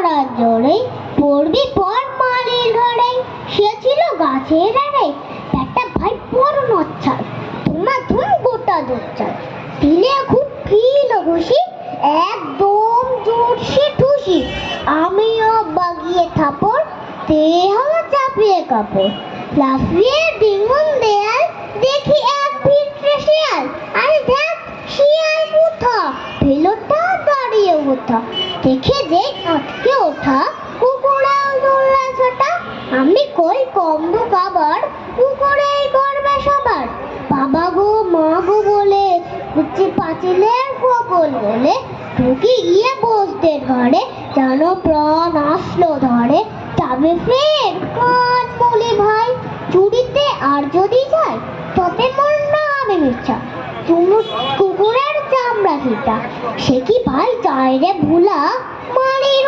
করার জোরে পড়বি পর মালির ঘরে। সে ছিল গাছের আড়ে, একটা ভাই বড় নচ্ছার, তোমা ধুম গোটা দোচ্ছার। দিলে খুব কিল ঘুষি, একদম জোরসে ঠুসি। আমিও বাগিয়ে থাপড়, দেহ চাপিয়ে কাপড়। লাফিয়ে ডিঙুন দেয়াল, দেখি এক ভিটরে শিয়াল। আরে দেখ শিয়াল কোথা, ভেলোটা দাঁড়িয়ে কোথা। দেখে যে আটকে ওঠা, কুকুরেও দৌড়ে ছোটা। আমি কই কম দু খাবার, কুকুরেই করবে সবার। বাবা গো মা গো বলে কুচি পাঁচিলের কবল বলে ঢুকে গিয়ে বসতে ঘরে, যেন প্রাণ আসলো ধরে। যাবে ফের কান বলি ভাই, চুরিতে আর যদি যায় তবে মন না হবে মিথ্যা। কুকুরের চামড়া ফিটা, সে কি ভাই চায় রে ভুলা, মালির